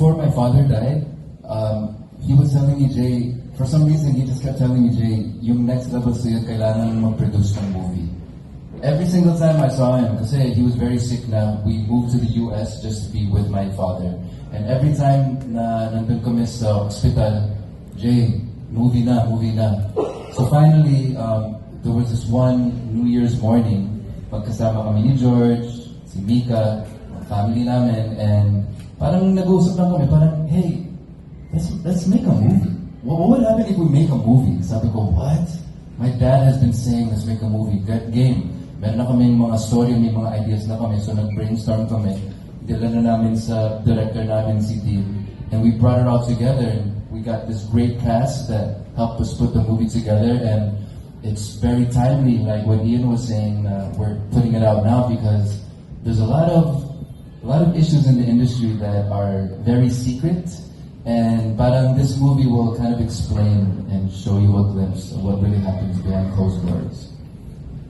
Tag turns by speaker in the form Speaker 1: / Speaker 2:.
Speaker 1: before my father died, he was telling me, Jay, for some reason, he just kept telling me, Jay, yung next level sa'yo, kailangan mag-produce ng movie. Every single time I saw him, kasi he was very sick na, we moved to the US just to be with my father. And every time na nandun kami sa hospital, Jay, movie na, movie na. So finally, there was this one New Year's morning, pagkasama kami ni George, si Mika, ang family namin, and parang nag-uusap lang kami, parang, hey, let's make a movie. What would happen if we make a movie? Sabi ko, what? My dad has been saying, let's make a movie. Good game. Meron na kaming mga story, may mga ideas na kami. So nag-brainstorm kami. Dila na namin sa director namin, si Dean. And we brought it all together. And we got this great cast that helped us put the movie together. And it's very timely, like what Ian was saying, we're putting it out now because there's a lot of issues in the industry that are very secret. And parang this movie will kind of explain and show you a glimpse of what really happens behind closed doors.